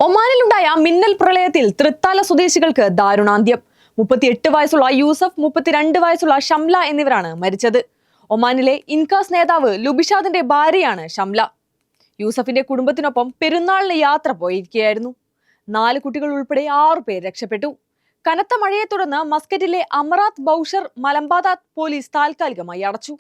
ഒമാനിലുണ്ടായ മിന്നൽ പ്രളയത്തിൽ തൃത്താല സ്വദേശികൾക്ക് ദാരുണാന്ത്യം. 38 വയസ്സുള്ള യൂസഫ്, 32 വയസ്സുള്ള ഷംല എന്നിവരാണ് മരിച്ചത്. ഒമാനിലെ ഇൻകാസ് നേതാവ് ലുബിഷാദിന്റെ ഭാര്യയാണ് ഷംല. യൂസഫിന്റെ കുടുംബത്തിനൊപ്പം പെരുന്നാളിന് യാത്ര പോയിരിക്കുകയായിരുന്നു. 4 കുട്ടികൾ ഉൾപ്പെടെ 6 പേർ രക്ഷപ്പെട്ടു. കനത്ത മഴയെ തുടർന്ന് മസ്കറ്റിലെ അമറാത്ത് ബൌഷർ മലമ്പാദാത്ത് പോലീസ് താൽക്കാലികമായി അടച്ചു.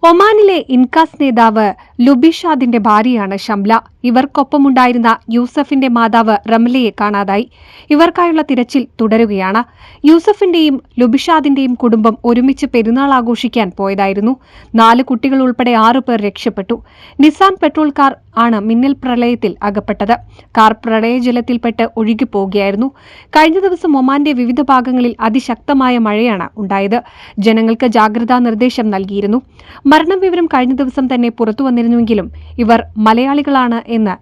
ഒമാനിലെ ഇൻകാസ് നേതാവ് ലുബിഷാദിന്റെ ഭാര്യയാണ് ഷംല. ഇവർക്കൊപ്പമുണ്ടായിരുന്ന യൂസഫിന്റെ മാതാവ് റംലയെ കാണാതായി. ഇവർക്കായുള്ള തിരച്ചിൽ തുടരുകയാണ്. യൂസഫിന്റെയും ലുബിഷാദിന്റെയും കുടുംബം ഒരുമിച്ച് പെരുന്നാൾ ആഘോഷിക്കാൻ പോയതായിരുന്നു. 4 കുട്ടികൾ ഉൾപ്പെടെ 6 പേർ രക്ഷപ്പെട്ടു. നിസാൻ പെട്രോൾ കാർ ആണ് മിന്നൽ പ്രളയത്തിൽ അകപ്പെട്ടത്. കാർ പ്രളയജലത്തിൽപ്പെട്ട് ഒഴുകിപ്പോവുകയായിരുന്നു. കഴിഞ്ഞ ദിവസം ഒമാന്റെ വിവിധ ഭാഗങ്ങളിൽ അതിശക്തമായ മഴയാണ് ഉണ്ടായത്. ജനങ്ങൾക്ക് ജാഗ്രതാ നിർദ്ദേശം നൽകിയിരുന്നു. മരണവിവരം കഴിഞ്ഞ ദിവസം തന്നെ പുറത്തുവന്നിരുന്നുവെങ്കിലും ഇവർ മലയാളികളാണ് എന്ന്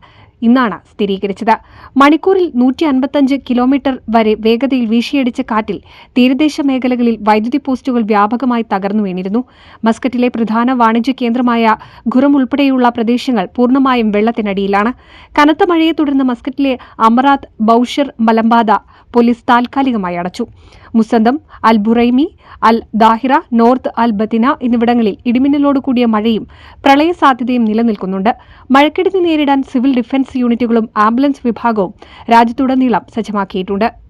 ഇന്നാണ് സ്ഥിരീകരിച്ചത്. മണിക്കൂറിൽ 155 കിലോമീറ്റർ വരെ വേഗതയിൽ വീശിയടിച്ച കാറ്റിൽ തീരദേശ മേഖലകളിൽ വൈദ്യുതി പോസ്റ്റുകൾ വ്യാപകമായി തകർന്നു വീണിരുന്നു. മസ്കറ്റിലെ പ്രധാന വാണിജ്യ കേന്ദ്രമായ ഖുറം ഉൾപ്പെടെയുള്ള പ്രദേശങ്ങൾ പൂർണ്ണമായും വെള്ളത്തിനടിയിലാണ്. കനത്ത മഴയെ തുടർന്ന് മസ്കറ്റിലെ അമറാത്ത് ബൌഷർ മലമ്പാദ പോലീസ് താൽക്കാലികമായി അടച്ചു. മുസന്തം, അൽ ബുറൈമി, അൽ ദാഹിറ, നോർത്ത് അൽ ബത്തിന എന്നിവിടങ്ങളിൽ ഇടിമിന്നലോട് കൂടിയ മഴയും പ്രളയ സാധ്യതയും നിലനിൽക്കുന്നുണ്ട്. മഴക്കെടുതി നേരിടാൻ സിവിൽ ഡിഫൻസ് യൂണിറ്റുകളും ആംബുലൻസ് വിഭാഗവും രാജ്യത്തുടനീളം സജ്ജമാക്കിയിട്ടുണ്ട്.